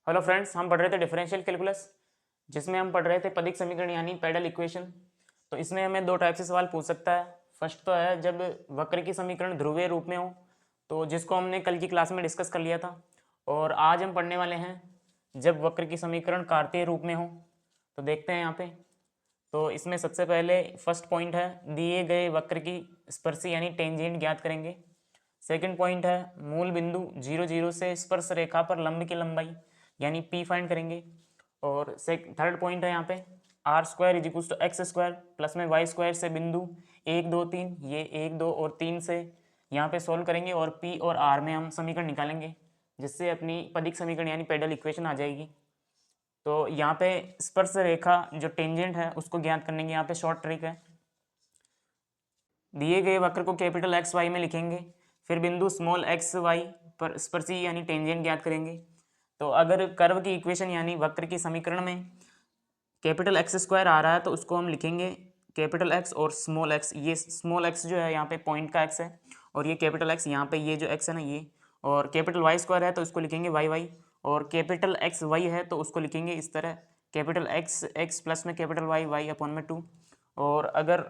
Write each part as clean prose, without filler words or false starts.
Hello friends, हम पढ़ रहे थे डिफरेंशियल कैलकुलस, जिसमें हम पढ़ रहे थे पदिक समीकरण यानी पैडल इक्वेशन। तो इसमें हमें दो टाइप से सवाल पूछ सकता है। फर्स्ट तो है जब वक्र की समीकरण ध्रुवीय रूप में हो, तो जिसको हमने कल की क्लास में डिस्कस कर लिया था। और आज हम पढ़ने वाले हैं जब वक्र की समीकरण कार्तीय रूप में हो। तो देखते हैं यहाँ पे। तो इसमें सबसे पहले फर्स्ट पॉइंट है दिए गए वक्र की स्पर्शी यानी टेंजेंट ज्ञात करेंगे। सेकंड पॉइंट है मूल बिंदु 0 0 से स्पर्श रेखा पर लंब की लंबाई यानी पी फाइंड करेंगे। और थर्ड पॉइंट है यहाँ पे R square is equal to X square plus में वाई स्क्वायर से बिंदु 1 2 3, ये 1 2 और 3 से यहाँ पे सोल्व करेंगे और पी और आर में हम समीकरण निकालेंगे, जिससे अपनी पदिक समीकरण यानी पेडल इक्वेशन आ जाएगी। तो यहाँ पे स्पर्श रेखा जो टेंजेंट है उसको ज्ञात करने की यहाँ पे शॉर्ट ट्रिक है। दिए गए वक्र को कैपिटल एक्स वाई में लिखेंगे, फिर बिंदु स्मॉल एक्स वाई पर स्पर्शी यानी टेंजेंट ज्ञात करेंगे। तो अगर कर्व की इक्वेशन यानी वक्र की समीकरण में कैपिटल एक्स स्क्वायर आ रहा है तो उसको हम लिखेंगे कैपिटल एक्स और स्मॉल एक्स। ये स्मॉल एक्स जो है यहाँ पे पॉइंट का एक्स है, और ये कैपिटल एक्स यहाँ पे ये जो एक्स है ना ये। और कैपिटल वाई स्क्वायर है तो उसको लिखेंगे वाई वाई, और कैपिटल एक्स वाई है तो उसको लिखेंगे इस तरह कैपिटल एक्स एक्स प्लस में कैपिटल वाई वाई अपॉन में 2। और अगर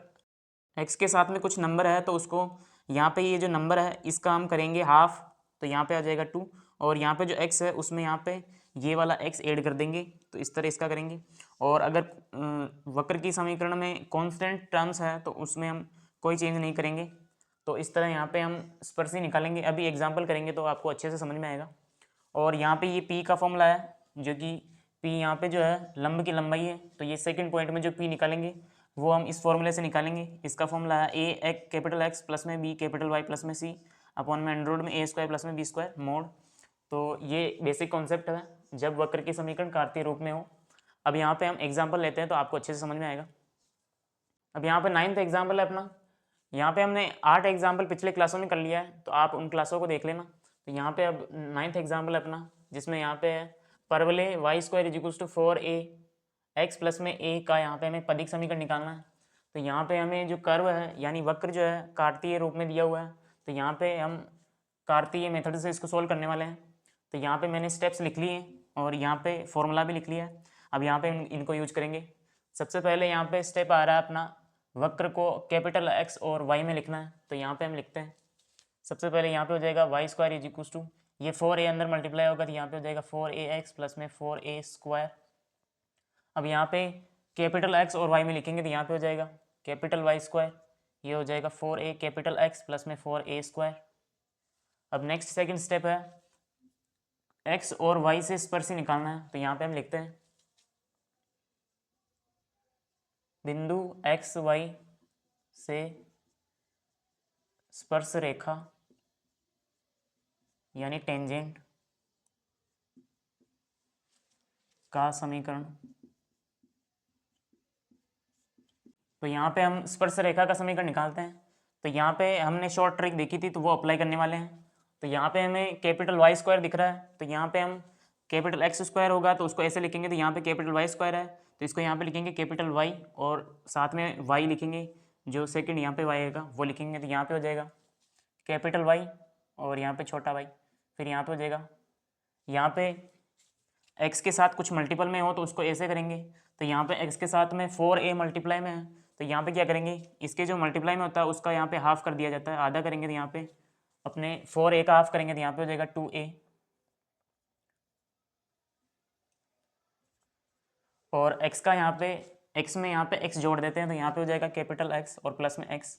एक्स के साथ में कुछ नंबर है तो उसको यहाँ पे ये जो नंबर है इसका हम करेंगे हाफ, तो यहाँ पे आ जाएगा 2। और यहाँ पे जो एक्स है उसमें यहाँ पे ये वाला एक्स ऐड कर देंगे, तो इस तरह इसका करेंगे। और अगर वक्र की समीकरण में कांस्टेंट टर्म्स है तो उसमें हम कोई चेंज नहीं करेंगे। तो इस तरह यहाँ पे हम स्पर्शी निकालेंगे। अभी एग्जाम्पल करेंगे तो आपको अच्छे से समझ में आएगा। और यहाँ पे ये पी का फॉर्मूला है, जो कि पी यहाँ पे जो है लंब की लंबाई है, तो ये सेकंड पॉइंट में जो पी निकालेंगे वो हम इस फॉर्मूले से निकालेंगे। इसका फॉर्मूला है ए एक कैपिटल एक्स प्लस में बी कैपिटल वाई प्लस में सी अपॉन में अंडर रूट में ए स्क्वायर प्लस में बी स्क्वायर मोड। तो ये बेसिक कॉन्सेप्ट है जब वक्र की समीकरण कार्तीय रूप में हो। अब यहाँ पे हम एग्जाम्पल लेते हैं तो आपको अच्छे से समझ में आएगा। अब यहाँ पे 9th एग्जाम्पल है अपना। यहाँ पे हमने 8 एग्जाम्पल पिछले क्लासों में कर लिया है, तो आप उन क्लासों को देख लेना। तो यहाँ पे अब 9th एग्जाम्पल है अपना, जिसमें यहाँ पे है parabola y square is equal to 4a x plus में a का यहाँ पे हमें पदिक समीकरण निकालना है। तो यहाँ पे हमें जो कर्व है यानी वक्र जो है कार्तीय रूप में दिया हुआ है, तो यहाँ पे हम कार्तीय मेथड से इसको सोल्व करने वाले हैं। तो यहाँ पे मैंने स्टेप्स लिख लिए और यहाँ पे फॉर्मूला भी लिख लिया है। अब यहाँ पे इनको यूज करेंगे। सबसे पहले यहाँ पे स्टेप आ रहा है अपना वक्र को कैपिटल एक्स और वाई में लिखना है। तो यहाँ पे हम लिखते हैं सबसे पहले यहाँ पे हो जाएगा Y square is equal to ये 4a अंदर मल्टीप्लाई होगा तो यहाँ पे हो जाएगा 4ax प्लस में 4a स्क्वायर। अब यहाँ पे कैपिटल एक्स और वाई में लिखेंगे तो यहाँ पे हो जाएगा कैपिटल वाई स्क्वायर, ये हो जाएगा 4a कैपिटल एक्स प्लस में 4a स्क्वायर। अब नेक्स्ट सेकंड स्टेप है एक्स और वाई से स्पर्शी निकालना है। तो यहाँ पे हम लिखते हैं बिंदु एक्स वाई से स्पर्श रेखा यानी टेंजेंट का समीकरण। तो यहाँ पे हम स्पर्श रेखा का समीकरण निकालते हैं। तो यहाँ पे हमने शॉर्ट ट्रिक देखी थी तो वो अप्लाई करने वाले हैं। तो यहाँ पे हमें कैपिटल वाई स्क्वायर दिख रहा है, तो यहाँ पे हम कैपिटल एक्स स्क्वायर होगा तो उसको ऐसे लिखेंगे। तो यहाँ पे कैपिटल वाई स्क्वायर है तो इसको यहाँ पे लिखेंगे कैपिटल वाई और साथ में वाई लिखेंगे, जो सेकंड यहाँ पे वाई आएगा वो लिखेंगे। तो यहाँ पे हो जाएगा कैपिटल वाई और यहाँ पे छोटा वाई। फिर यहाँ पे हो जाएगा यहाँ पे एक्स के साथ कुछ मल्टीपल में हो तो उसको ऐसे करेंगे। तो यहाँ पे एक्स के साथ में 4a मल्टीप्लाई में है, तो यहाँ पे क्या करेंगे इसके जो मल्टीप्लाई में होता है उसका यहाँ पे हाफ कर दिया जाता है, आधा करेंगे। तो यहाँ पे अपने 4a का हाफ करेंगे तो यहाँ पे हो जाएगा 2a। और x का यहाँ पे x में यहाँ पे x जोड़ देते हैं तो यहाँ पे हो जाएगा कैपिटल x और प्लस में x।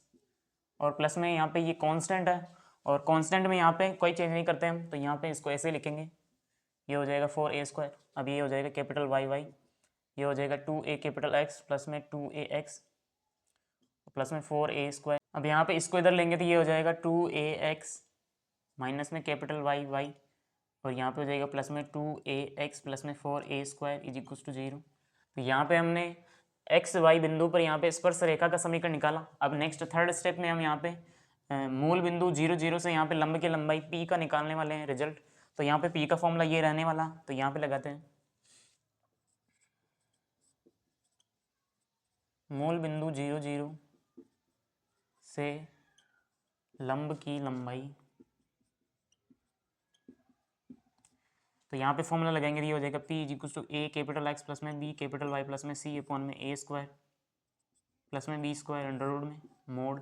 और प्लस में यहाँ पे ये कांस्टेंट है और कांस्टेंट में यहाँ पे कोई चेंज नहीं करते हम, तो यहाँ पे इसको ऐसे लिखेंगे। ये हो जाएगा 4a स्क्वायर। अब ये हो जाएगा कैपिटल वाई वाई, ये हो जाएगा 2a कैपिटल x प्लस में 2ax प्लस में 4a स्क्वायर। अब यहाँ पे इसको इधर लेंगे तो ये हो जाएगा 2ax माइनस में कैपिटल वाई वाई, और यहाँ पे हो जाएगा प्लस में 2ax प्लस में 4a square is equal to 0। तो यहाँ पे हमने एक्स वाई बिंदु पर यहाँ पे स्पर्श रेखा का समीकरण निकाला। अब नेक्स्ट थर्ड स्टेप में हम यहाँ पे मूल बिंदु 0 0 से यहाँ पे लंब की लंबाई p का निकालने वाले हैं रिजल्ट। तो यहाँ पे p का फॉर्मूला ये रहने वाला, तो यहाँ पे लगाते हैं मूल बिंदु 0 0 से लंब की लंबाई तो यहाँ पे फॉर्मूला लगाएंगे, ये हो जाएगा P is equal to A capital X plus में B कैपिटल Y प्लस में C अपॉन में A स्क्वायर प्लस में B स्क्वायर अंडर रूट में मोड।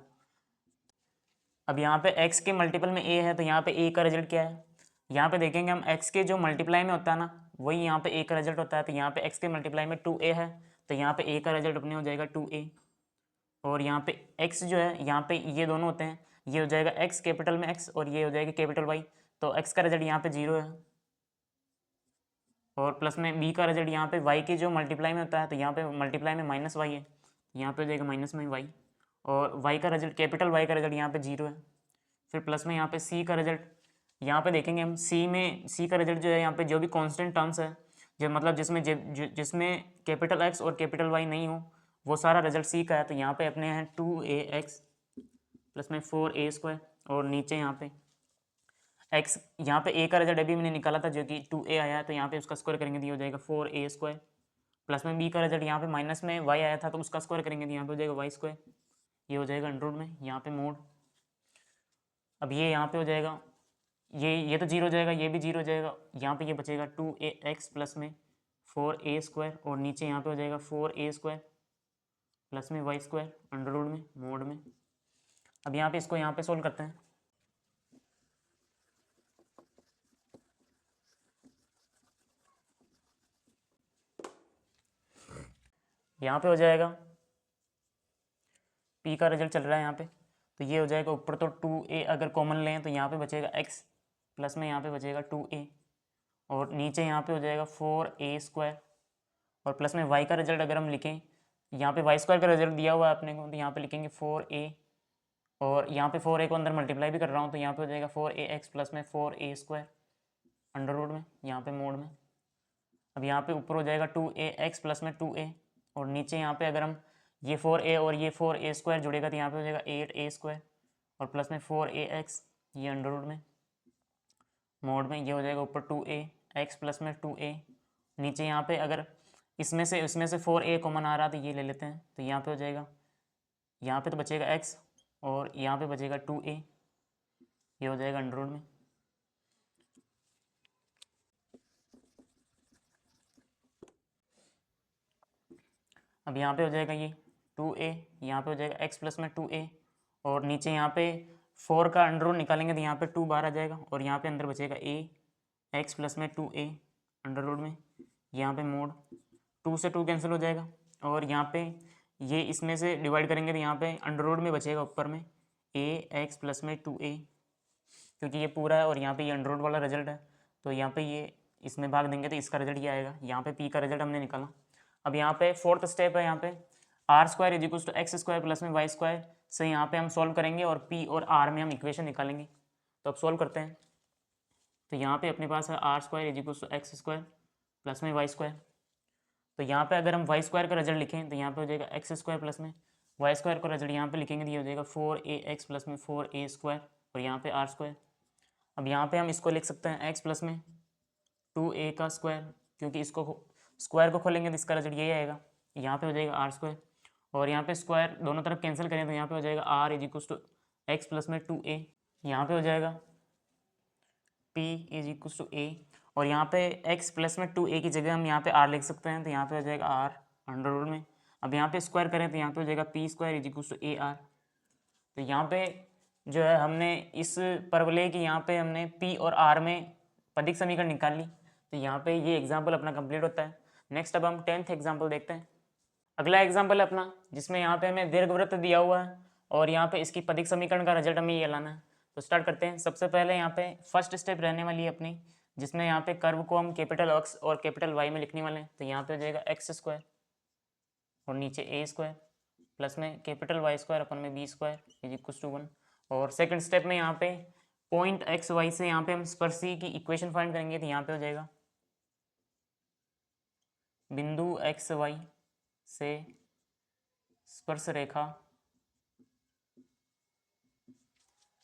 अब यहाँ पे x के मल्टीपल में a है तो यहाँ पे a का रिजल्ट क्या है, यहाँ पे देखेंगे हम x के जो मल्टीप्लाई में होता है ना वही यहाँ पे a का रिजल्ट होता है। तो यहाँ पे x के मल्टीप्लाई में 2a है तो यहाँ पे a का रिजल्ट अपने हो जाएगा 2a। और यहाँ पे x जो है यहाँ पे ये दोनों होते हैं, ये हो जाएगा x कैपिटल में x और ये हो जाएगा कैपिटल y, तो x का रिजल्ट यहाँ पे 0 है। और प्लस में b का रिजल्ट यहाँ पे y के जो मल्टीप्लाई में होता है तो यहाँ पे मल्टीप्लाई में माइनस y है, यहाँ पे हो जाएगा माइनस में y। और y का रिजल्ट कैपिटल y का रिजल्ट यहाँ पे 0 है। फिर प्लस में यहाँ पे c का रिजल्ट, यहाँ पे देखेंगे हम c का रिजल्ट जो है यहाँ पे जो भी कांस्टेंट टर्म्स है जो मतलब जिसमें कैपिटल x और कैपिटल y नहीं हो वो सारा रिजल्ट c का है। तो यहाँ पे अपने हैं 2ax प्लस में 4a स्क्वायर और नीचे यहाँ पे x, यहाँ पे a का रिजल्ट अभी मैंने निकाला था जो कि 2a आया है तो यहाँ पे उसका स्क्वायर करेंगे तो ये हो जाएगा 4a स्क्वायर प्लस में b का रिजल्ट यहाँ पे माइनस में y आया था तो उसका स्क्वायर करेंगे तो यहाँ पे हो जाएगा y स्क्वायर, ये हो जाएगा अंडर रूट में यहाँ पे मोड। अब ये यहाँ पे हो जाएगा ये तो 0 हो जाएगा, ये भी 0 हो जाएगा, यहाँ पे ये बचेगा 2ax प्लस में 4a स्क्वायर और नीचे यहाँ पे हो जाएगा 4a स्क्वायर प्लस में y स्क्वायर अंडर रूट में मोड में। अब यहाँ पे इसको यहाँ पे सोल्व करते हैं। यहाँ पे हो जाएगा p का रिजल्ट चल रहा है यहाँ पे तो ये हो जाएगा ऊपर तो 2a अगर कॉमन लें तो यहाँ पे बचेगा x प्लस में यहाँ पे बचेगा 2a और नीचे यहाँ पे हो जाएगा 4a स्क्वायर और प्लस में y का रिजल्ट अगर हम लिखें, यहाँ पे y स्क्वायर का रिजल्ट दिया हुआ है अपने को तो यहाँ पे लिखेंगे 4a और यहाँ पे 4a को अंदर मल्टीप्लाई भी कर रहा हूँ तो यहाँ पे हो जाएगा 4ax प्लस में 4a स्क्वायर अंडर रूट में यहाँ पे मोड में। अब यहाँ पे ऊपर हो जाएगा 2ax प्लस में 2a और नीचे यहाँ पे अगर हम ये 4a और ये 4a स्क्वायर जुड़ेगा तो यहाँ पे हो जाएगा 8a स्क्वायर और प्लस में 4ax ये अंडर रूट में मोड में, ये हो जाएगा ऊपर 2ax प्लस में 2a। नीचे यहाँ पे अगर इसमें से 4a कॉमन आ रहा तो ये ले लेते हैं तो यहाँ पे हो जाएगा, यहाँ पे तो बचेगा x और यहाँ पे बचेगा 2a, ये हो जाएगा अंडर रूट में। अब यहाँ पे हो जाएगा ये 2a, यहाँ पे हो जाएगा x प्लस में 2a और नीचे यहाँ पे 4 का अंडर रूट निकालेंगे तो यहाँ पे 2 बाहर आ जाएगा और यहाँ पे अंदर बचेगा a x प्लस में 2a अंडर रूट में, यहाँ पे मोड 2 से 2 कैंसिल हो जाएगा और यहाँ पे ये इसमें से डिवाइड करेंगे तो यहाँ पे अंडर रूट में बचेगा ऊपर में a x प्लस में 2a क्योंकि ये पूरा है और यहाँ पे ये अंडर रूट वाला रिजल्ट है तो यहाँ पे ये इसमें भाग देंगे तो इसका रिजल्ट ये आएगा। यहाँ पे p का रिजल्ट हमने निकाला। अब यहाँ पे फोर्थ स्टेप है, यहाँ पे R square is equal to X square plus में वाई स्क्वायर से यहाँ पे हम सॉल्व करेंगे और p और r में हम इक्वेशन निकालेंगे। तो अब सॉल्व करते हैं। तो यहाँ पे अपने पास है R square is equal to X square plus में वाई स्क्वायर। तो यहाँ पे अगर हम वाई स्क्वायर का रिजल्ट लिखें तो यहाँ पे हो जाएगा एक्स स्क्वायर प्लस में वाई स्क्वायर का रिजल्ट यहाँ पे लिखेंगे तो ये हो जाएगा 4ax प्लस में 4a स्क्वायर और यहाँ पे आर स्क्वायर। अब यहाँ पे हम इसको लिख सकते हैं x प्लस में 2a का स्क्वायर क्योंकि इसको स्क्वायर को खोलेंगे तो इसका रिजल्ट यही आएगा, यहाँ पे हो जाएगा आर स्क्वायर और यहाँ पे स्क्वायर दोनों तरफ कैंसिल करें तो यहाँ पे हो जाएगा r is equal to X plus में 2a, यहाँ पे हो जाएगा p is equal to a और यहाँ पे x प्लस में 2a की जगह हम यहाँ पे r लिख सकते हैं तो यहाँ पे हो जाएगा r अंडर रूट में। अब यहाँ पे स्क्वायर करें तो यहाँ पे हो जाएगा p square is equal to ar। तो यहाँ पे जो है हमने इस परवलय की यहाँ पे हमने p और r में पदिक समीकरण निकाल ली तो यहाँ पे ये एग्जाम्पल अपना कंप्लीट होता है। नेक्स्ट अब हम 10th एग्जाम्पल देखते हैं। अगला एग्जाम्पल है अपना जिसमें यहाँ पे हमें दीर्घवृत्त दिया हुआ है और यहाँ पे इसकी पदिक समीकरण का रिजल्ट हमें ये लाना है। तो स्टार्ट करते हैं। सबसे पहले यहाँ पे फर्स्ट स्टेप रहने वाली है अपनी जिसमें यहाँ पे कर्व को हम कैपिटल एक्स और कैपिटल वाई में लिखने वाले हैं। तो यहाँ पे हो जाएगा एक्स स्क्वायर और नीचे ए स्क्वायर प्लस में कैपिटल वाई स्क्वायर अपन में B square is equal to 1। और सेकंड स्टेप में यहाँ पे पॉइंट एक्स वाई से यहाँ पे हम स्पर्शी की इक्वेशन फाइंड करेंगे। तो यहाँ पे हो जाएगा बिंदु एक्स वाई से स्पर्श रेखा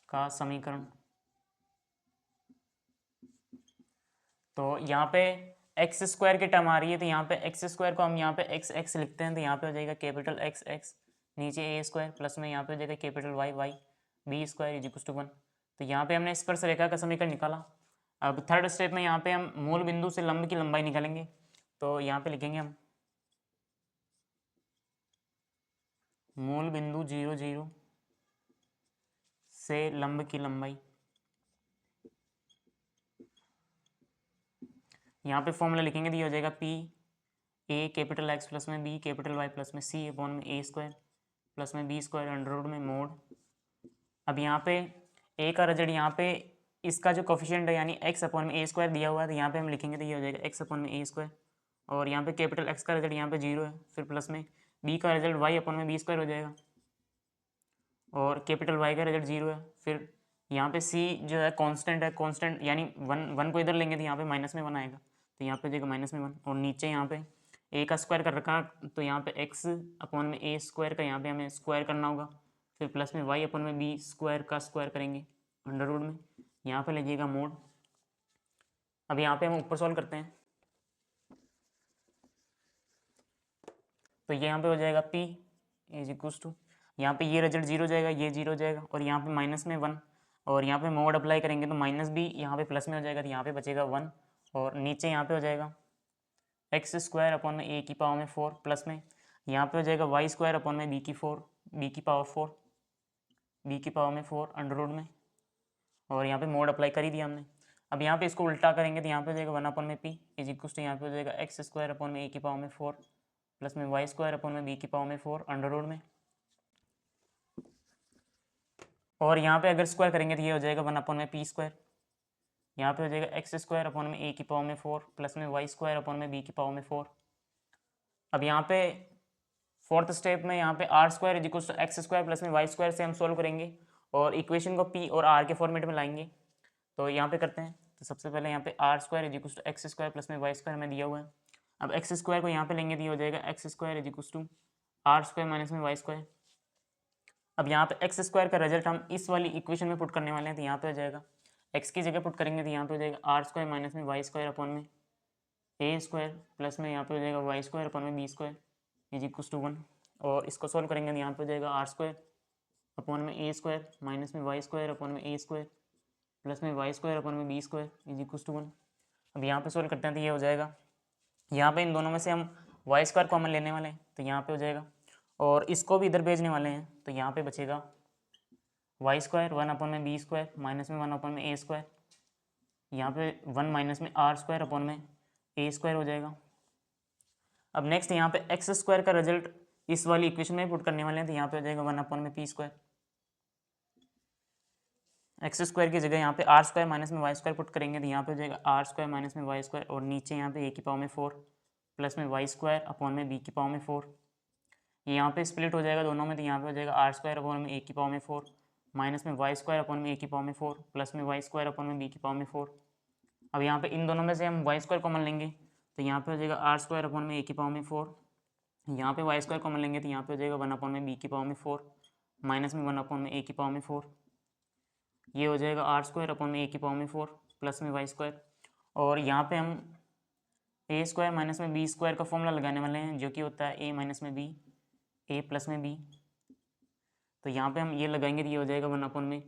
का समीकरण। तो यहाँ पे एक्स स्क्वायर की टर्म आ रही है तो यहाँ पे एक्स स्क्वायर को हम यहाँ पे एक्स एक्स लिखते हैं तो यहाँ पे हो जाएगा कैपिटल एक्स एक्स नीचे ए स्क्वायर प्लस में यहाँ पे हो जाएगा capital Y Y B square is equal to 1। तो यहाँ पे हमने स्पर्श रेखा का समीकरण निकाला। अब थर्ड स्टेप में यहाँ पे हम मूल बिंदु से लंब की लंबाई निकालेंगे। तो यहाँ पे लिखेंगे हम मूल बिंदु 0 0 से लंब की लंबाई। यहाँ पे फॉर्मूला लिखेंगे तो ये हो जाएगा P A capital x plus में बी कैपिटल वाई प्लस में सी अपॉन में ए स्क्वायर प्लस में बी स्क्वायर अंडर रूट में मोड। अब यहाँ पे ए का रिजल्ट यहाँ पे इसका जो कोफिशिएंट है यानी एक्स अपॉन में ए स्क्वायर दिया हुआ है, तो यहाँ पे हम लिखेंगे तो ये हो जाएगा एक्स अपॉन में ए स्क्वायर, और यहाँ पे कैपिटल एक्स का रिजल्ट यहाँ पे 0 है, फिर प्लस में बी का रिजल्ट वाई अपॉन में बी स्क्वायर हो जाएगा, और कैपिटल वाई का रिजल्ट 0 है। फिर यहाँ पे सी जो है कांस्टेंट है, कांस्टेंट यानी वन को इधर लेंगे तो यहाँ पे माइनस में 1 आएगा, तो यहाँ पे हो जाएगा माइनस में 1, और नीचे यहाँ पे ए का स्क्वायर कर रखा तो यहाँ पे एक्स अपॉन में ए स्क्वायर का यहाँ पे हमें स्क्वायर करना होगा, फिर प्लस में वाई अपॉन में बी स्क्वायर का स्क्वायर करेंगे अंडर रूट में, यहाँ पे लीजिएगा मोड। अब यहाँ पे हम ऊपर सॉल्व करते हैं, तो ये यहाँ पे हो जाएगा p इज इक्वल्स टू, यहाँ पे ये रिजल्ट 0 जाएगा, ये 0 जाएगा, और यहाँ पे माइनस में 1, और यहाँ पे मोड अप्लाई करेंगे तो माइनस भी यहाँ पे प्लस में हो जाएगा, तो यहाँ पे बचेगा 1, और नीचे यहाँ पे हो जाएगा एक्स स्क्वायर अपॉन में ए की पावर में 4 प्लस में यहाँ पे हो जाएगा वाई स्क्वायर अपॉन में बी की पावर 4 बी की पावर में 4 अंडर रूट में, और यहाँ पे मोड अप्लाई कर ही दिया हमने। अब यहाँ पे इसको उल्टा करेंगे तो यहाँ पे हो जाएगा 1 अपॉन में पी इज इक्वल टू यहाँ पे हो जाएगा एक्स स्क्वायर अपॉन में ए की पावर में 4 प्लस में वाई स्क्वायर अपॉन में बी की पावर में 4 अंडर रूट में, और यहाँ पे अगर स्क्वायर करेंगे तो ये हो जाएगा 1 अपॉन में पी स्क्वायर, यहाँ पे हो जाएगा एक्स स्क्वायर अपॉन में ए की पावर में 4 प्लस में वाई स्क्वायर अपॉन में बी की पावर में 4। अब यहाँ पे फोर्थ स्टेप में यहाँ पे R square is equal to X square plus में वाई स्क्वायर से हम सोल्व करेंगे और इक्वेशन को पी और आर के फॉर्मेट में लाएंगे। तो यहाँ पे करते हैं, तो सबसे पहले यहाँ पे R square is equal to X square plus में वाई स्क्वायर हमें दिया हुआ है। अब एक्स स्क्वायर को यहाँ पे लेंगे तो ये हो जाएगा X square is equal to R square minus में वाई स्क्वायर। अब यहाँ पे एक्स स्क्वायर का रिजल्ट हम इस वाली इक्वेशन में पुट करने वाले हैं, तो यहाँ पे हो जाएगा एक्स की जगह पुट करेंगे तो यहाँ पे हो जाएगा आर स्क्वायर माइनस में वाई स्क्वायर अपॉन में ए स्क्वायर प्लस में यहाँ पे हो जाएगा वाई स्क्वायर अपॉन में B square is equal to 1, और इसको सोल्व करेंगे तो यहाँ पे हो जाएगा आर स्क्वायर अपॉन में ए स्क्वायर माइनस में वाई स्क्वायर अपॉन में ए स्क्वायर प्लस में वाई स्क्वायर अपॉन में B square is equal to 1। अब यहाँ पे सोल्व करते हैं तो ये हो जाएगा, यहाँ पे इन दोनों में से हम वाई स्क्वायर कॉमन लेने वाले हैं तो यहाँ पे हो जाएगा, और इसको भी इधर भेजने वाले हैं तो यहाँ पे बचेगा वाई स्क्वायर 1 अपॉन में बी स्क्वायर माइनस में 1 अपॉन में ए स्क्वायर, यहाँ पे 1 माइनस में आर स्क्वायर अपॉन में ए स्क्वायर हो जाएगा। अब नेक्स्ट यहाँ पे एक्स स्क्वायर का रिजल्ट इस वाली इक्वेशन में पुट करने वाले हैं तो यहाँ पे हो जाएगा 1 अपॉन में पी स्क्वायर, एक्स स्क्वायर की जगह यहाँ पे आर स्क्वायर माइनस में वाई स्क्वायर पुट करेंगे तो यहाँ पे हो जाएगा आर स्क्वायर माइनस में वाई स्क्वायर, और नीचे यहाँ पे ए की पावर में 4 प्लस में वाई स्क्वायर अपॉन में बी की पावर में 4, ये यहाँ पे स्प्लिट हो जाएगा दोनों में, तो यहाँ पे हो जाएगा आर स्क्वायर अपॉन में ए की पावर में 4 माइनस में वाई स्क्वायर अपॉन में ए की पावर में 4 प्लस में वाई स्क्वायर अपॉन में बी की पावर में 4। अब यहाँ पे इन दोनों में से हम वाई स्क्वायर कॉमन लेंगे तो यहाँ पे हो जाएगा आर स्क्वायर अपॉन में ए की पावर में 4, यहाँ पे वाई स्क्वायर कॉमन लेंगे तो यहाँ पे हो जाएगा 1 अपॉन में बी की पावर में 4 माइनस में 1 अपॉन में ए की पावर में 4, ये हो जाएगा आर स्क्वायर अपॉन में ए की पावर में 4 प्लस में वाई स्क्वायर, और यहाँ पे हम ए स्क्वायर माइनस में बी स्क्वायर का फॉर्मूला लगाने वाले हैं जो कि होता है ए माइनस में बी ए प्लस में बी, तो यहाँ पे हम ये लगाएंगे तो ये हो जाएगा 1 अपॉन में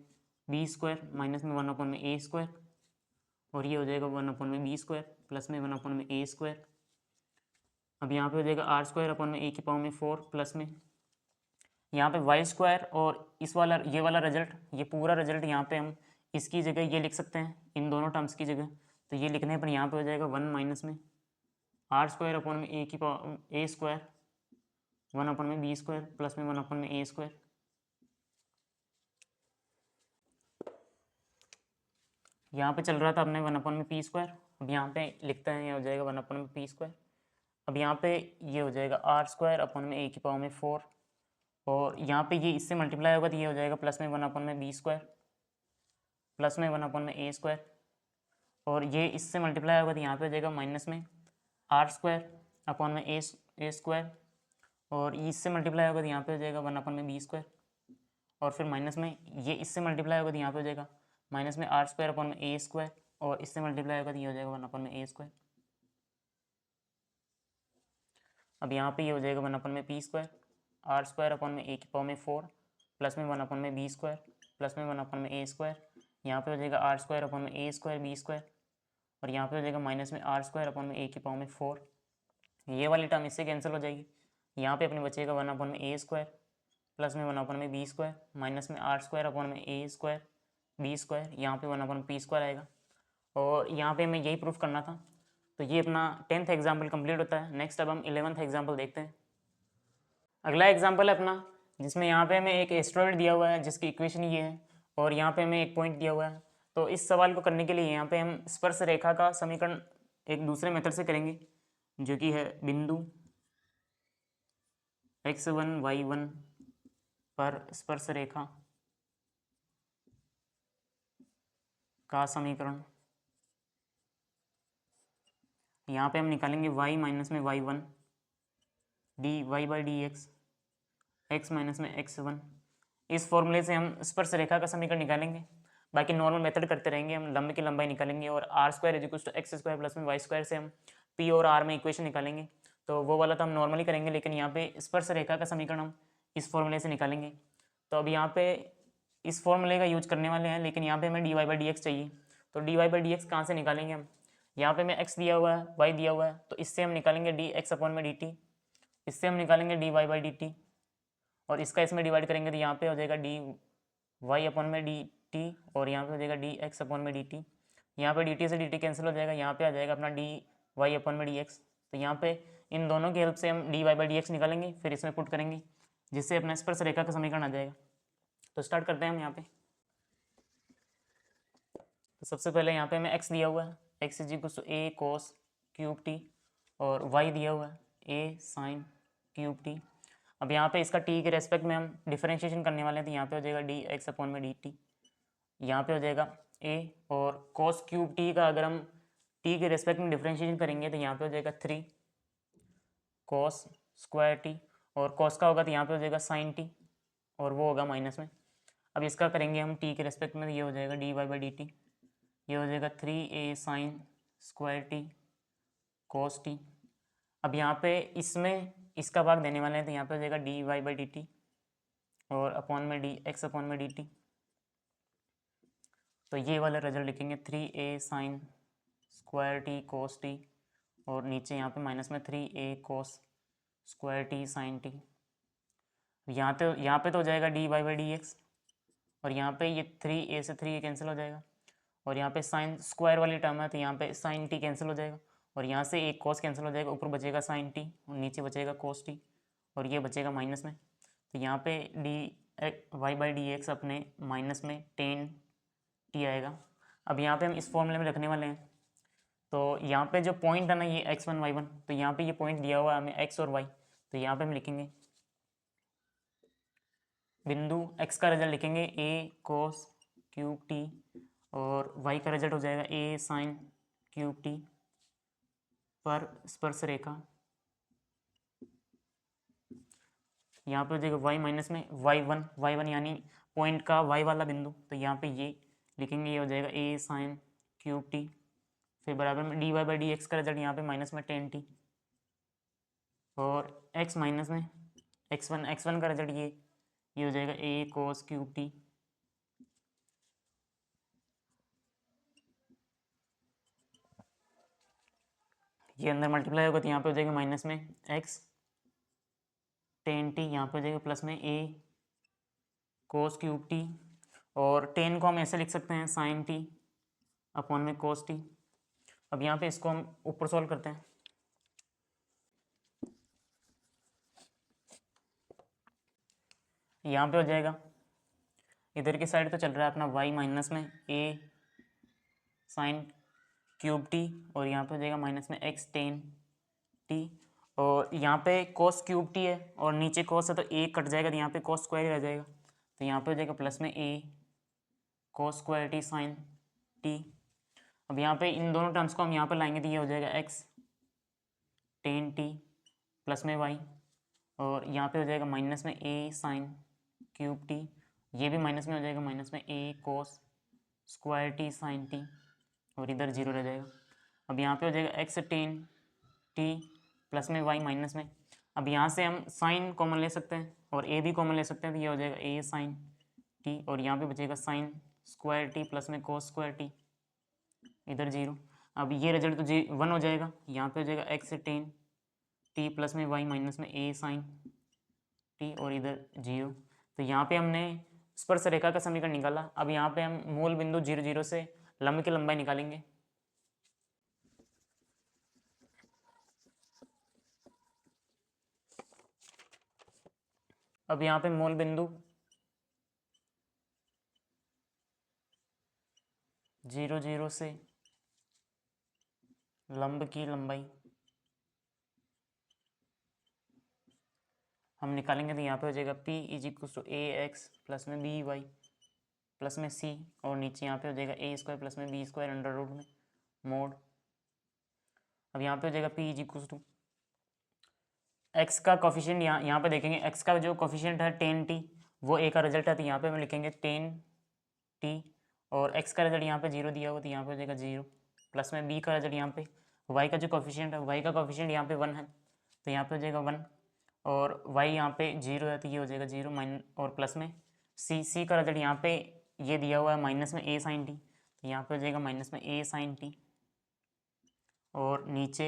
बी स्क्वायर माइनस में 1 अपॉन में ए स्क्वायर, और ये हो जाएगा 1 अपॉन में बी स्क्वायर प्लस में 1 अपॉन में ए स्क्वायर। अब यहाँ पे हो जाएगा आर स्क्वायर अपॉन में ए की पावर में 4 प्लस में यहाँ पे वाई स्क्वायर, और इस वाला ये वाला रिजल्ट, ये पूरा रिजल्ट यहाँ पे हम इसकी जगह ये लिख सकते हैं इन दोनों टर्म्स की जगह, तो ये लिखने पर यहाँ पे हो जाएगा 1 माइनस में आर स्क्वायर अपॉन में ए की पावर ए स्क्वायर 1 अपॉन में बी स्क्वायर प्लस में 1 अपॉन में ए स्क्वायर। यहाँ पे चल रहा था अपने 1 अपॉन में पी स्क्वायर, अब यहाँ पे लिखते हैं ये हो जाएगा 1 अपॉन में पी स्क्वायर। अब यहाँ पे ये हो जाएगा आर स्क्वायर अपॉन में ए की पावर में 4, और यहाँ पे ये इससे मल्टीप्लाई होगा तो ये हो जाएगा प्लस में 1 अपॉन में बी स्क्वायर प्लस में 1 अपॉन में ए स्क्वायर, और ये इससे मल्टीप्लाई होगा तो यहाँ पे हो जाएगा माइनस में आर स्क्वायर अपॉन में ए स्क्वायर, और इससे मल्टीप्लाई होगा तो यहाँ पे हो जाएगा 1 अपॉन में बी स्क्वायर, और फिर माइनस में ये इससे मल्टीप्लाई होगा तो यहाँ पे हो जाएगा माइनस में आर स्क्वायर अपॉन में ए स्क्वायर, और इससे मल्टीप्लाई होगा तो ये हो जाएगा 1 अपॉन में ए स्क्वायर। अब यहाँ पे ये हो जाएगा 1 अपॉन में P square R square upon में ए की पावर में 4 प्लस में 1 अपॉन में बी स्क्वायर प्लस में 1 अपॉन में ए स्क्वायर, यहाँ पे हो जाएगा आर स्क्वायर अपॉन में ए स्क्वायर बी स्क्वायर और यहाँ पे हो जाएगा माइनस में आर स्क्वायर अपॉन में ए की पावर में 4। ये वाली टर्म इससे कैंसिल हो जाएगी। यहाँ पे अपने बचेगा 1 अपॉन में ए स्क्वायर प्लस में 1 अपॉन में बी स्क्वायर माइनस में आर स्क्वायर अपॉन में ए स्क्वायर बी स्क्वायर, यहाँ पे 1 अपॉन पी स्क्वायर आएगा। और यहाँ पे हमें यही प्रूफ करना था। तो ये अपना 10th एग्जाम्पल कंप्लीट होता है। नेक्स्ट अब हम 11th एग्जाम्पल देखते हैं। अगला एग्जाम्पल है अपना जिसमें यहाँ पे हमें एक एस्ट्रॉइड दिया हुआ है जिसकी इक्वेशन ये है और यहाँ पे हमें एक पॉइंट दिया हुआ है। तो इस सवाल को करने के लिए यहाँ पे हम स्पर्श रेखा का समीकरण एक दूसरे मेथड से करेंगे जो कि है बिंदु x1 y1 पर स्पर्श रेखा का समीकरण। यहाँ पे हम निकालेंगे y माइनस में y1 dy by D x minus में x1। इस फॉर्मूले से हम स्पर्श रेखा का समीकरण निकालेंगे। बाकी नॉर्मल मेथड करते रहेंगे, हम लंब की लंबाई निकालेंगे और R square is equals to X square plus में वाई स्क्वायर से हम पी और आर में इक्वेशन निकालेंगे। तो वो वाला तो हम नॉर्मली करेंगे, लेकिन यहाँ पे स्पर्श रेखा का समीकरण हम इस फॉर्मूले से निकालेंगे। तो अब यहाँ पे इस फॉर्मूले का यूज करने वाले हैं, लेकिन यहाँ पे हमें D Y by D X चाहिए। तो D Y by D X कहाँ से निकालेंगे हम। यहाँ पे हमें एक्स दिया हुआ है, वाई दिया हुआ है, तो इससे हम निकालेंगे डी एक्स अपॉन में डी टी, इससे हम निकालेंगे D Y by D T और इसका इसमें डिवाइड करेंगे तो यहाँ पे हो जाएगा डी वाई अपॉन में डी टी और यहाँ पे हो जाएगा डी एक्स अपॉन में डी टी। यहाँ पे डी टी से डी टी कैंसिल हो जाएगा, यहाँ पे आ जाएगा अपना डी वाई अपॉन में डी एक्स। तो यहाँ पे इन दोनों की हेल्प से हम D Y by D X निकालेंगे, फिर इसमें पुट करेंगे जिससे अपना स्पर्श रेखा का समीकरण आ जाएगा। तो स्टार्ट करते हैं हम यहाँ पे। तो सबसे पहले यहाँ पे हमें एक्स दिया हुआ है, X is equal to A cos cube T और वाई दिया हुआ है ए साइन क्यूब टी। अब यहाँ पे इसका टी के रेस्पेक्ट में हम डिफरेंशिएशन करने वाले हैं, तो यहाँ पे हो जाएगा डी एक्स अपॉन में डी टी, यहाँ पे हो जाएगा ए और कोस क्यूब टी का अगर हम टी के रेस्पेक्ट में डिफरेंशिएशन करेंगे तो यहाँ पे हो जाएगा 3 कोस स्क्वायर टी और कोस का होगा तो यहाँ पे हो जाएगा साइन टी और वो होगा माइनस में। अब इसका करेंगे हम टी के रेस्पेक्ट में, तो ये हो जाएगा D Y by D T, ये हो जाएगा 3a sine square T cos T. अब यहाँ पे इसमें इसका भाग देने वाले हैं, तो यहाँ पे हो जाएगा D Y by D T और अपॉन में डी एक्स अपॉन में डी टी। तो ये वाला रिजल्ट लिखेंगे 3a sine square T cos T और नीचे यहाँ पे माइनस में 3a cos square T sine T. यहाँ पे तो हो जाएगा D Y by D X और यहाँ पे ये 3a से 3a कैंसिल हो जाएगा और यहाँ पे साइन स्क्वायर वाली टर्म है तो यहाँ पे साइन टी कैंसिल हो जाएगा और यहाँ से एक कॉस कैंसिल हो जाएगा, ऊपर बचेगा साइन टी और नीचे बचेगा कोस टी और ये बचेगा माइनस में। तो यहाँ पे D Y by D X अपने माइनस में 10 टी आएगा। अब यहाँ पे हम इस फॉर्मूले में रखने वाले हैं। तो यहाँ पे जो पॉइंट है ना ये x1 y1, तो यहाँ पे ये पॉइंट दिया हुआ है हमें x और y, तो यहाँ पे हम लिखेंगे बिंदु x का रिजल्ट लिखेंगे a कोस क्यूब टी और y का रिजल्ट हो जाएगा a साइन क्यूब टी पर स्पर्श रेखा। यहाँ पे हो जाएगा y माइनस में y1 यानी पॉइंट का y वाला बिंदु, तो यहाँ पे ये लिखेंगे, ये हो जाएगा a साइन क्यूब टी, फिर बराबर में D Y by D X का रिजल्ट यहाँ पे माइनस में 10 टी और x माइनस में x1 का रिजल्ट ये हो जाएगा a कोस क्यूब टी। ये अंदर मल्टीप्लाई होगा तो यहाँ पे हो जाएगा माइनस में x 10 टी, यहाँ पे हो जाएगा प्लस में a कोस क्यूब टी और 10 को हम ऐसे लिख सकते हैं साइन टी अपॉन में कोस टी। अब यहाँ पे इसको हम ऊपर सॉल्व करते हैं। यहाँ पे हो जाएगा इधर की साइड तो चल रहा है अपना y माइनस में a साइन क्यूब टी और यहाँ पे हो जाएगा माइनस में x 10 टी और यहाँ पे कोस क्यूब टी है और नीचे कोस है तो a कट जाएगा तो यहाँ पे कोस स्क्वायर रह जाएगा, तो यहाँ पे हो जाएगा प्लस में a cos square T sine T. अब यहाँ पे इन दोनों टर्म्स को हम यहाँ पे लाएंगे तो ये हो जाएगा x 10 टी प्लस में y और यहाँ पे हो जाएगा माइनस में a साइन क्यूब टी, ये भी माइनस में हो जाएगा माइनस में a cos square T sine T और इधर 0 रह जाएगा। अब यहाँ पे हो जाएगा x 10 टी प्लस में y माइनस में। अब यहाँ से हम साइन कॉमन ले सकते हैं और a भी कॉमन ले सकते हैं, तो ये हो जाएगा a साइन टी और यहाँ पे बचेगा साइन स्क्वायर टी प्लस में कोस स्क्वायर टी, इधर 0। अब ये रिजल्ट तो वन हो जाएगा, यहाँ पे हो जाएगा एक्स टेन टी प्लस में वाई माइनस में ए साइन टी और इधर 0। तो यहाँ पे हमने स्पर्श रेखा का समीकरण निकाला। अब यहाँ पे हम मूल बिंदु 0 0 से लंब की लंबाई निकालेंगे। अब यहाँ पे मूल बिंदु 0 0 से लंब की लंबाई हम निकालेंगे। तो यहाँ पे हो जाएगा P is equal to A X plus में बी वाई प्लस में C और नीचे यहाँ पे हो जाएगा ए स्क्वायर प्लस में बी स्क्वायर अंडर रूट में मोड। अब यहाँ पे हो जाएगा P is equal to X का कॉफिशिएंट, यहाँ पे देखेंगे एक्स का जो कॉफिशिएंट है 10t वो ए का रिजल्ट है। तो यहाँ पे हम लिखेंगे 10t और एक्स का रिजल्ट यहाँ पे 0 दिया हुआ तो यहाँ पे हो जाएगा 0 प्लस में बी का रिजल्ट यहाँ पे वाई का जो कॉफिशिएंट है, वाई का कॉफिशिएंट यहाँ पे 1 है तो यहाँ पे हो जाएगा 1 और वाई यहाँ पे 0 है तो ये हो जाएगा 0 माइन और प्लस में सी का रिजल्ट यहाँ पे ये दिया हुआ है माइनस में ए साइन टी तो यहाँ पे हो जाएगा माइनस में ए साइन टी और नीचे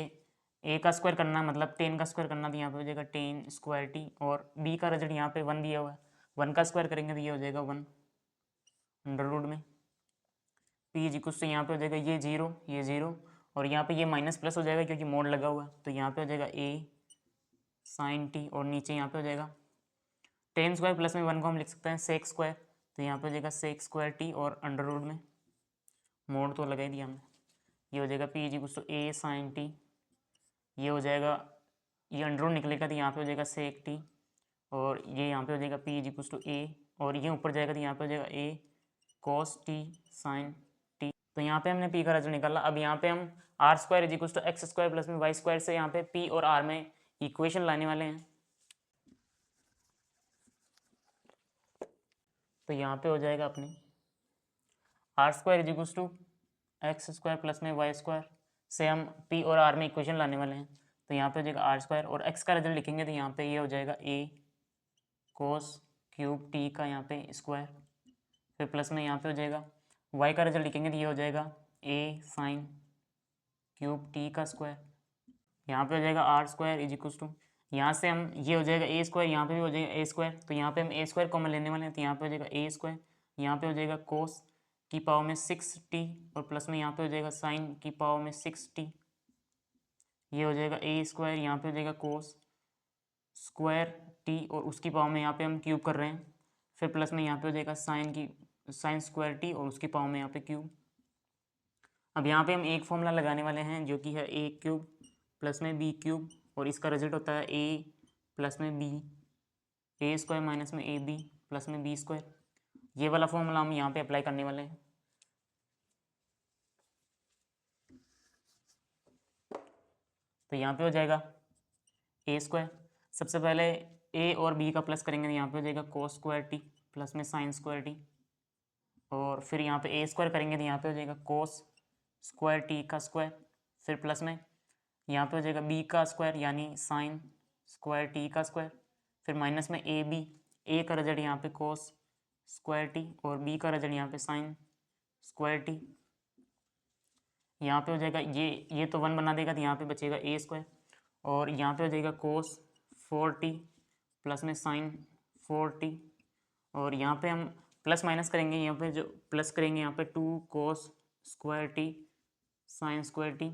ए का स्क्वायर करना मतलब 10 का स्क्वायर करना तो यहाँ पे हो जाएगा 10 स्क्वायर टी और बी का रिजल्ट यहाँ पे 1 दिया हुआ है, 1 का स्क्वायर करेंगे तो ये हो जाएगा 1 अंडर रूट में पी इज इक्वल टू यहाँ पे हो जाएगा ये 0 और यहाँ पे ये माइनस प्लस हो जाएगा क्योंकि मोड लगा हुआ है तो यहाँ पे हो जाएगा ए साइन टी और नीचे यहाँ पे हो जाएगा 10 स्क्वायर प्लस में 1 को हम लिख सकते हैं सेक स्क्वायर तो यहाँ पे हो जाएगा सेक स्क्वायर टी और अंडर रूट में मोड तो लगा ही दिया हमने। ये हो जाएगा P is equal to A sine T, ये हो जाएगा ये अंडर रूट निकलेगा तो यहाँ पे हो जाएगा सेक टी और ये यहाँ पे हो जाएगा पी इज इक्वल टू ए और ये ऊपर जाएगा तो यहाँ पे हो जाएगा ए कॉस टी साइन टी। तो यहाँ पे हमने पी का रिजल्ट निकाला। अब यहाँ पे हम R square is equal to X square plus में वाई स्क्वायर से यहाँ पे पी और आर में इक्वेशन लाने वाले हैं। तो यहाँ पे हो जाएगा अपने R square is equal to X square plus में वाई स्क्वायर से हम पी और आर में इक्वेशन लाने वाले हैं। तो यहाँ पे हो जाएगा आर स्क्वायर और एक्स का रिजल्ट लिखेंगे तो यहाँ पे ये हो जाएगा ए कोस क्यूब टी का यहाँ पे स्क्वायर फिर प्लस में यहाँ पे हो जाएगा वाई का रिजल्ट लिखेंगे तो ये हो जाएगा ए साइन क्यूब टी का स्क्वायर। यहाँ पे हो जाएगा R square is equal to यहाँ से हम ये हो जाएगा ए स्क्वायर, यहाँ पे भी हो जाएगा ए स्क्वायर तो यहाँ पे हम ए स्क्वायर कॉमन लेने वाले हैं तो यहाँ पे हो जाएगा ए स्क्वायर, यहाँ पे हो जाएगा कोस की पावर में 6t और प्लस में यहाँ पे हो जाएगा साइन की पावर में 6t, ये हो जाएगा ए स्क्वायर, यहाँ पे हो जाएगा कोस स्क्वायर टी और उसकी पावर में यहाँ पे हम क्यूब कर रहे हैं फिर प्लस में यहाँ पे हो जाएगा साइन स्क्वायर टी और उसकी पावर में यहाँ पे क्यूब। अब यहाँ पे हम एक फॉर्मूला लगाने वाले हैं जो कि है ए क्यूब प्लस में बी क्यूब और इसका रिजल्ट होता है ए प्लस में बी ए स्क्वायर माइनस में ए बी प्लस में बी स्क्वायर। ये वाला फॉर्मूला हम यहाँ पे अप्लाई करने वाले हैं। तो यहाँ पे हो जाएगा ए स्क्वायर, सबसे पहले ए और बी का प्लस करेंगे तो यहाँ पे हो जाएगा कोस स्क्वायर टी प्लस में साइन स्क्वायर टी और फिर यहाँ पे ए स्क्वायर करेंगे तो यहाँ पे हो जाएगा कोस स्क्वायर टी का स्क्वायर फिर प्लस में यहाँ पे हो जाएगा बी का स्क्वायर यानी साइन स्क्वायर टी का स्क्वायर फिर माइनस में ए बी, ए का रिजल्ट यहाँ पे कोस स्क्वायर टी और बी का रिजल्ट यहाँ पे साइन स्क्वायर टी। यहाँ पे हो जाएगा ये तो 1 बना देगा तो यहाँ पे बचेगा ए स्क्वायर और यहाँ पे हो जाएगा कोस 4t प्लस में साइन 4t और यहाँ पे हम प्लस माइनस करेंगे, यहाँ पे जो प्लस करेंगे यहाँ पे 2 कोस square T sine square T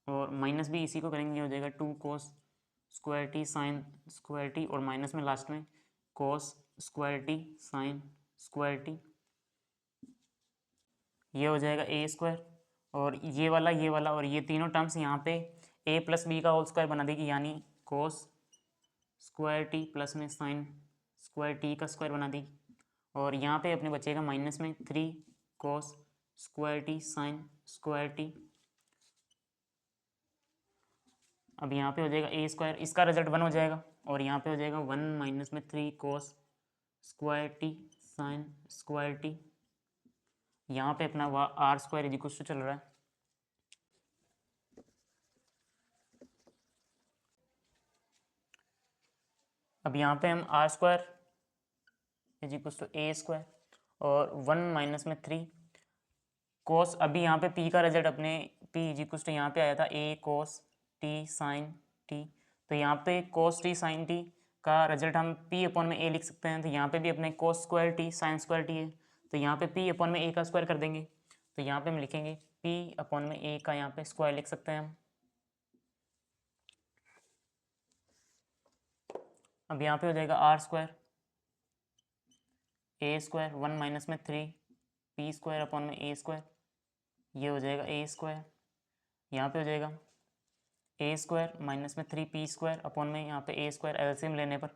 और माइनस भी इसी को करेंगे, हो जाएगा 2 कोस square T sine square T और माइनस में लास्ट में कोस square T sine square T, ये हो जाएगा ए स्क्वायर और ये वाला और ये तीनों टर्म्स यहाँ पे ए प्लस बी का होल स्क्वायर बना देगी यानी कोस स्क्वायर टी प्लस में साइन स्क्वायर टी का स्क्वायर बना देगी और यहाँ पे अपने बचेगा माइनस में 3 cos square T sine square T. अब यहाँ पे हो जाएगा ए स्क्वायर, इसका रिजल्ट 1 हो जाएगा और यहाँ पे हो जाएगा 1 माइनस में 3 cos square T sine square T. यहाँ पे अपना R square is equal to चल रहा है अब यहाँ पे हम R square is equal to A square और 1 माइनस में 3 कोस, अभी यहाँ पे पी का रिजल्ट अपने पी इज इक्वल टू यहाँ पे आया था ए कोस टी साइन टी, तो यहाँ पे कोस टी साइन टी का रिजल्ट हम पी अपॉन में ए लिख सकते हैं। तो यहाँ पे भी अपने कोस square T sine square T है, तो यहाँ पे पी अपॉन में ए का स्क्वायर कर देंगे। तो यहाँ पे हम लिखेंगे पी अपॉन में ए का यहाँ पे स्क्वायर लिख सकते हैं हम। अब यहाँ पे हो जाएगा R square A square 1 minus में 3 पी स्क्वायर अपॉन में ए स्क्वायर, ये हो जाएगा ए स्क्वायर। यहाँ पे हो जाएगा ए स्क्वायर माइनस में 3 पी स्क्वायर अपॉन में यहाँ पे ए स्क्वायर एलसीएम लेने पर।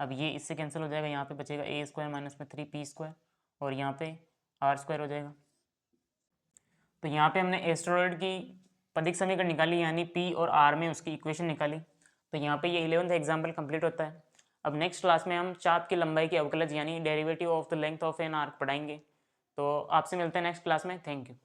अब ये इससे कैंसिल हो जाएगा, यहाँ पे बचेगा ए स्क्वायर माइनस में 3 पी स्क्वायर और यहाँ पे आर स्क्वायर हो जाएगा। तो यहाँ पे हमने एस्टेरॉयड की पदिक समीकरण निकाली, यानी पी और आर में उसकी इक्वेशन निकाली। तो यहाँ पे ये 11th एग्जाम्पल कंप्लीट होता है। अब नेक्स्ट क्लास में हम चाप की लंबाई की अवकलज यानी derivative of the length of an arc पढ़ाएंगे। तो आपसे मिलते हैं नेक्स्ट क्लास में। Thank you.